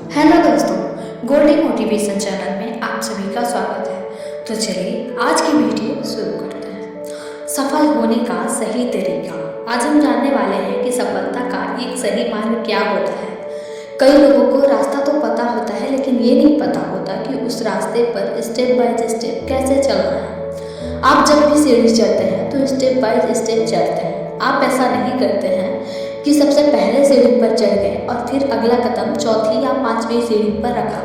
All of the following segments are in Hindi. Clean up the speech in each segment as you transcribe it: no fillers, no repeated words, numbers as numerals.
हेलो दोस्तों, गोल्डन मोटिवेशन चैनल में आप सभी का स्वागत है। तो चलिए आज की वीडियो शुरू करते हैं। सफल होने का सही तरीका। आज हम जानने वाले हैं कि सफलता का एक सही मार्ग क्या होता है। कई लोगों को रास्ता तो पता होता है, लेकिन ये नहीं पता होता कि उस रास्ते पर स्टेप बाय स्टेप कैसे चलना है। आप जब भी सीढ़ी चढ़ते हैं तो स्टेप बाय स्टेप चलते हैं। आप ऐसा नहीं करते हैं कि सबसे पहले सीढ़ी पर चढ़ गए और फिर अगला कदम चौथी या पांचवी सीढ़ी पर रखा,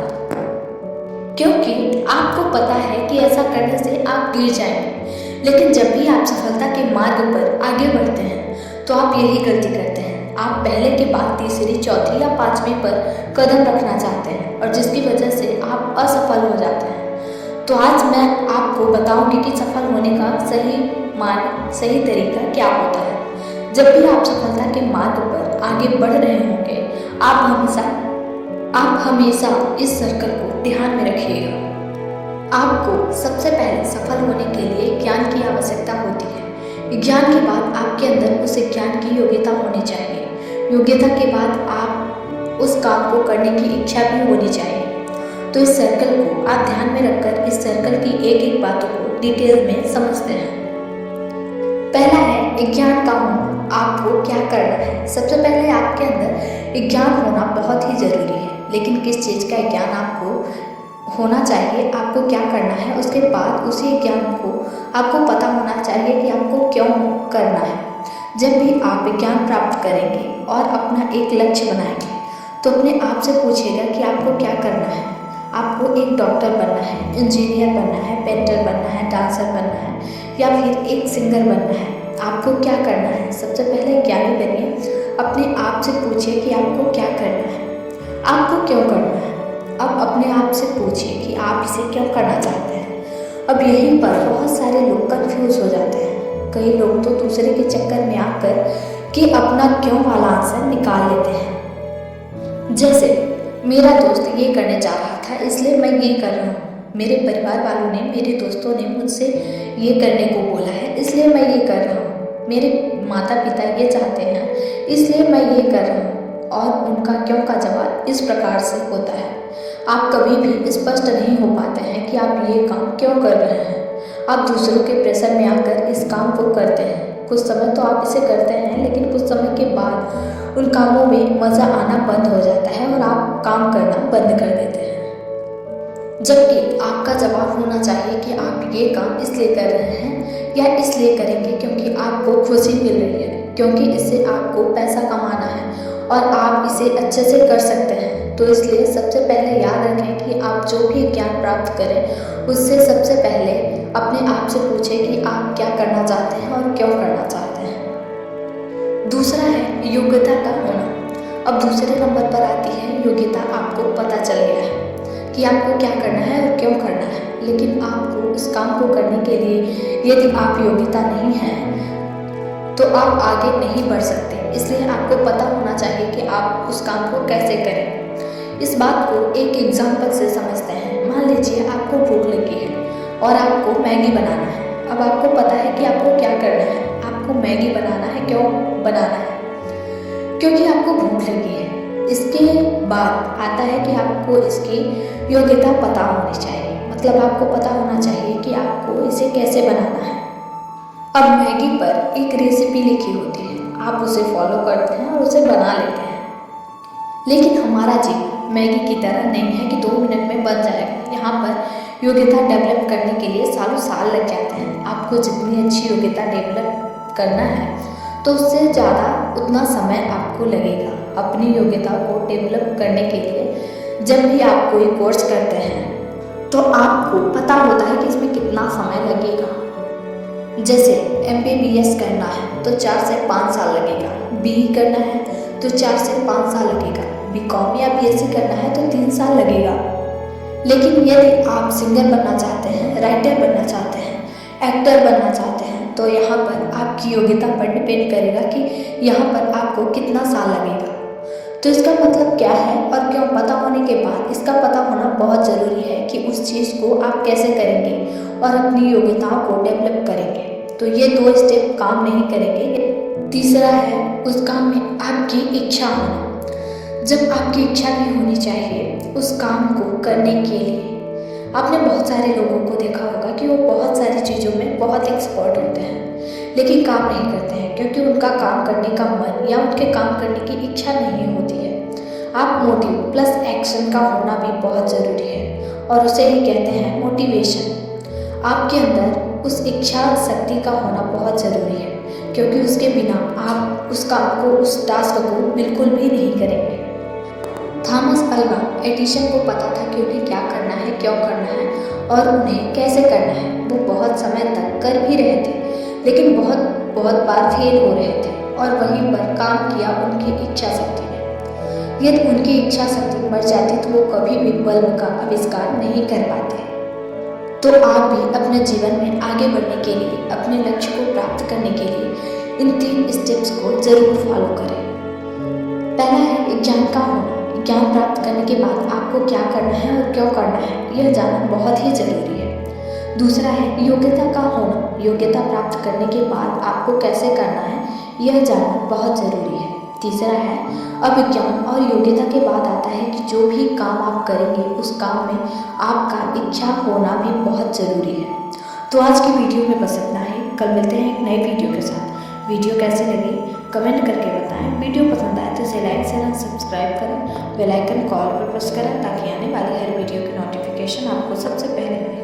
क्योंकि आपको पता है कि ऐसा करने से आप गिर जाएंगे। लेकिन जब भी आप सफलता के मार्ग पर आगे बढ़ते हैं तो आप यही गलती करते हैं। आप पहले के बाद तीसरी, चौथी या पांचवी पर कदम रखना चाहते हैं और जिसकी वजह से आप असफल हो जाते हैं। तो आज मैं आपको बताऊंगी कि सफल होने का सही मार्ग, सही तरीका क्या होता है। जब भी आप सफलता के मार्ग पर आगे बढ़ रहे होंगे, आप हमेशा इस सर्कल को ध्यान में रखिएगा। आपको सबसे पहले सफल होने के लिए ज्ञान की आवश्यकता होती है। ज्ञान के बाद आपके अंदर उस ज्ञान की योग्यता होनी चाहिए। योग्यता के बाद आप उस काम को करने की इच्छा भी होनी चाहिए। तो इस सर्कल को आप ध्यान में रखकर इस सर्कल की एक एक बातों को डिटेल में समझते हैं। पहला है ज्ञान का होना। आपको क्या करना है। सबसे पहले आपके अंदर ज्ञान होना बहुत ही जरूरी है, लेकिन किस चीज़ का ज्ञान आपको होना चाहिए, आपको क्या करना है। उसके बाद उसी ज्ञान को आपको पता होना चाहिए कि आपको क्यों करना है। जब भी आप ज्ञान प्राप्त करेंगे और अपना एक लक्ष्य बनाएंगे तो अपने आप से पूछिएगा कि आपको क्या करना है। आपको एक डॉक्टर बनना है, इंजीनियर बनना है, पेंटर बनना है, डांसर बनना है या फिर एक सिंगर बनना है। आपको क्या करना है। सबसे पहले ज्ञानी बनिए। अपने आप से पूछिए कि आपको क्या करना है, आपको क्यों करना है। अब अपने आप से पूछिए कि आप इसे क्यों करना चाहते हैं। अब यहीं पर बहुत सारे लोग कंफ्यूज हो जाते हैं। कई लोग तो दूसरे के चक्कर में आकर कि अपना क्यों वाला आंसर निकाल लेते हैं। जैसे मेरा दोस्त ये करने जा रहा था इसलिए मैं ये कर रहा हूँ। मेरे परिवार वालों ने, मेरे दोस्तों ने मुझसे ये करने को बोला है इसलिए मैं ये कर रहा हूँ। मेरे माता पिता ये चाहते हैं इसलिए मैं ये कर रहा हूँ। और उनका क्यों का जवाब इस प्रकार से होता है। आप कभी भी स्पष्ट नहीं हो पाते हैं कि आप ये काम क्यों कर रहे हैं। आप दूसरों के प्रेशर में आकर इस काम को करते हैं। कुछ समय तो आप इसे करते हैं, लेकिन कुछ समय के बाद उन कामों में मज़ा आना बंद हो जाता है और आप काम करना बंद कर देते हैं। जबकि आपका जवाब होना चाहिए कि आप ये काम इसलिए कर रहे हैं या इसलिए करेंगे क्योंकि आपको खुशी मिल रही है, क्योंकि इससे आपको पैसा कमाना है और आप इसे अच्छे से कर सकते हैं। तो इसलिए सबसे पहले याद रखें कि आप जो भी ज्ञान प्राप्त करें उससे सबसे पहले अपने आप से पूछें कि आप क्या करना चाहते हैं और क्यों करना चाहते हैं। दूसरा है योग्यता का होना। अब दूसरे नंबर पर आती है योग्यता। आपको पता चल गया है कि आपको क्या करना है और क्यों करना है, लेकिन आपको उस काम को करने के लिए यदि आप योग्यता नहीं है तो आप आगे नहीं बढ़ सकते। इसलिए आपको पता होना चाहिए कि आप उस काम को कैसे करें। इस बात को एक एग्जाम्पल से समझते हैं। मान लीजिए आपको भूख लगी है और आपको मैगी बनाना है। अब आपको पता है कि आपको क्या करना है। आपको मैगी बनाना है। क्यों बनाना है? क्योंकि आपको भूख लगी है। इसके बाद आता है कि आपको इसकी योग्यता पता होनी चाहिए। मतलब आपको पता होना चाहिए कि आपको इसे कैसे बनाना है। अब मैगी पर एक रेसिपी लिखी होती है, आप उसे फॉलो करते हैं और उसे बना लेते हैं। लेकिन हमारा जीवन मैगी की तरह नहीं है कि 2 मिनट में बन जाएगा। यहाँ पर योग्यता डेवलप करने के लिए सालों साल लग जाते हैं। आपको जितनी अच्छी योग्यता डेवलप करना है तो उससे ज़्यादा उतना समय आपको लगेगा अपनी योग्यता को डेवलप करने के लिए। जब भी आप कोई कोर्स करते हैं तो आपको पता होता है कि इसमें कितना समय लगेगा। जैसे MBBS करना है तो 4 से 5 साल लगेगा। BE करना है तो 4 से 5 साल लगेगा। BCom या BSc करना है तो 3 साल लगेगा। लेकिन यदि आप सिंगर बनना चाहते हैं, राइटर बनना चाहते हैं, एक्टर बनना चाहते हैं तो यहाँ पर आपकी योग्यता पर डिपेंड करेगा कि यहाँ पर आपको कितना साल लगेगा। तो इसका मतलब क्या है और क्यों पता होने के बाद इसका पता होना बहुत ज़रूरी है कि उस चीज़ को आप कैसे करेंगे और अपनी योग्यताओं को डेवलप करेंगे। तो ये 2 स्टेप काम नहीं करेंगे। तीसरा है उस काम में आपकी इच्छा होना। जब आपकी इच्छा भी होनी चाहिए उस काम को करने के लिए। आपने बहुत सारे लोगों को देखा होगा कि वो बहुत सारी चीज़ों में बहुत एक्सपर्ट होते हैं लेकिन काम नहीं करते हैं क्योंकि उनका काम करने का मन या उनके काम करने की इच्छा नहीं होती है। आप मोटिव प्लस एक्शन का होना भी बहुत ज़रूरी है और उसे ही कहते हैं मोटिवेशन। आपके अंदर उस इच्छा शक्ति का होना बहुत ज़रूरी है क्योंकि उसके बिना आप उस काम को, उस टास्क को बिल्कुल भी नहीं करेंगे। थॉमस अल्वा एडिसन को पता था कि उन्हें क्या करना है, क्यों करना है और उन्हें कैसे करना है। वो बहुत समय तक कर भी रहे थे लेकिन बहुत बार फेल हो रहे थे और वहीं पर काम किया उनकी इच्छा शक्ति ने। यदि उनकी इच्छा शक्ति मर जाती तो वो कभी भी बल्ब का आविष्कार नहीं कर पाते। तो आप भी अपने जीवन में आगे बढ़ने के लिए, अपने लक्ष्य को प्राप्त करने के लिए इन 3 स्टेप्स को जरूर फॉलो करें। पहला है ज्ञान का होना। ज्ञान प्राप्त करने के बाद आपको क्या करना है और क्यों करना है यह जानना बहुत ही जरूरी है। दूसरा है योग्यता का होना। योग्यता प्राप्त करने के बाद आपको कैसे करना है यह जानना बहुत जरूरी है। तीसरा है अभिज्ञान और योग्यता के बाद आता है कि जो भी काम आप करेंगे उस काम में आपका इच्छा होना भी बहुत ज़रूरी है। तो आज की वीडियो में बस इतना ही। कल मिलते हैं एक नई वीडियो के साथ। वीडियो कैसी लगी कमेंट करके बताएं। वीडियो पसंद आए तो इसे लाइक शेयर और सब्सक्राइब करें। बेल आइकन कॉल पर प्रेस करें ताकि आने वाली हर वीडियो की नोटिफिकेशन आपको सबसे पहले मिले।